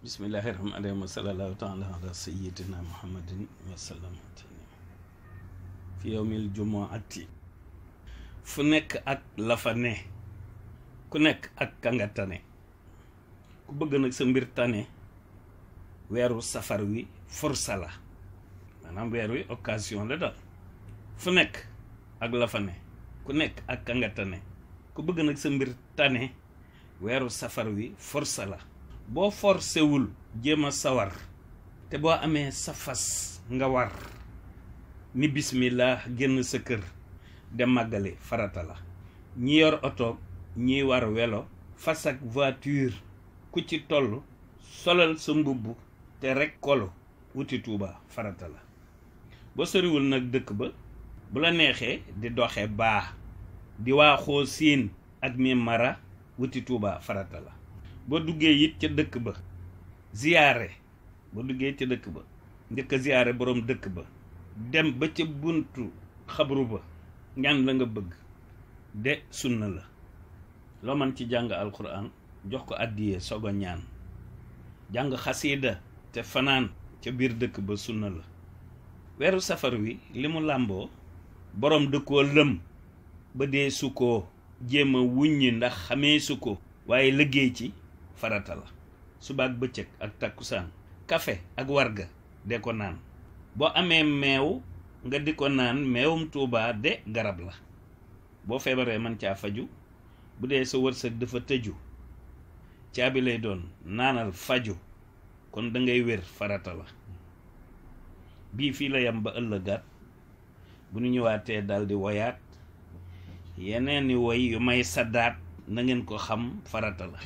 Bismillahirrahmanirrahim. Sallallahu ta'ala ala sayyidina Muhammadin wa sallam. Fi yawmil jumu'ati fu nekk ak la fa ne ku nekk ak ka nga tane ku bëgg nag sa mbir tane weeru safar wi forsa la maanaam weer wi occasion la daal fu nekk ak la fa ne ku nekk ak ka nga tane ku bëgg nag sa mbir tane weeru safar wi forsa la boo forcéwul jéem a sawar te boo amee sa fas nga war ni bismillah génn sa kër dem màggali farata la ñi yor oto ñi war welo fas ak voiture ku ci toll solal sa mbubb te rek kolo wuti Tuuba farata la boo soriwul nag dëkk ba bu la neexee di doxe baa di waaxoo siin ak mi mara wuti Tuuba farata la boo duggee it ca dëkk ba ziyaare boo duggee ca dëkk ba njëkk a ziyaare boroom dëkk ba dem ba ca buntu xabru ba ñaan la nga bëgg de sunna la loo man ci jàng alquran jox ko àddiyee sogo ñaan jàng xasiida te fanaan ca biir dëkk ba sunna la weeru safar wi li mu làmboo boroom dëkkoo lëm ba dee su ko jéem a wuññi ndax xamee su ko waaye liggéey ci farata la suba ak bëccëg ak takkusaan kafe ak warga de ko naan boo amee meew nga di ko naan meewum Tuuba de garab la boo feebaree man caa faju bu dee sa wërsëg dafa tëju caabi lay doon naanal faju kon da ngay wér farata la bii fii la yam ba ëllëgaat bu ñu ñëwaatee daldi woyaat yeneen i woy yu may saddaat na ngeen ko xam farata la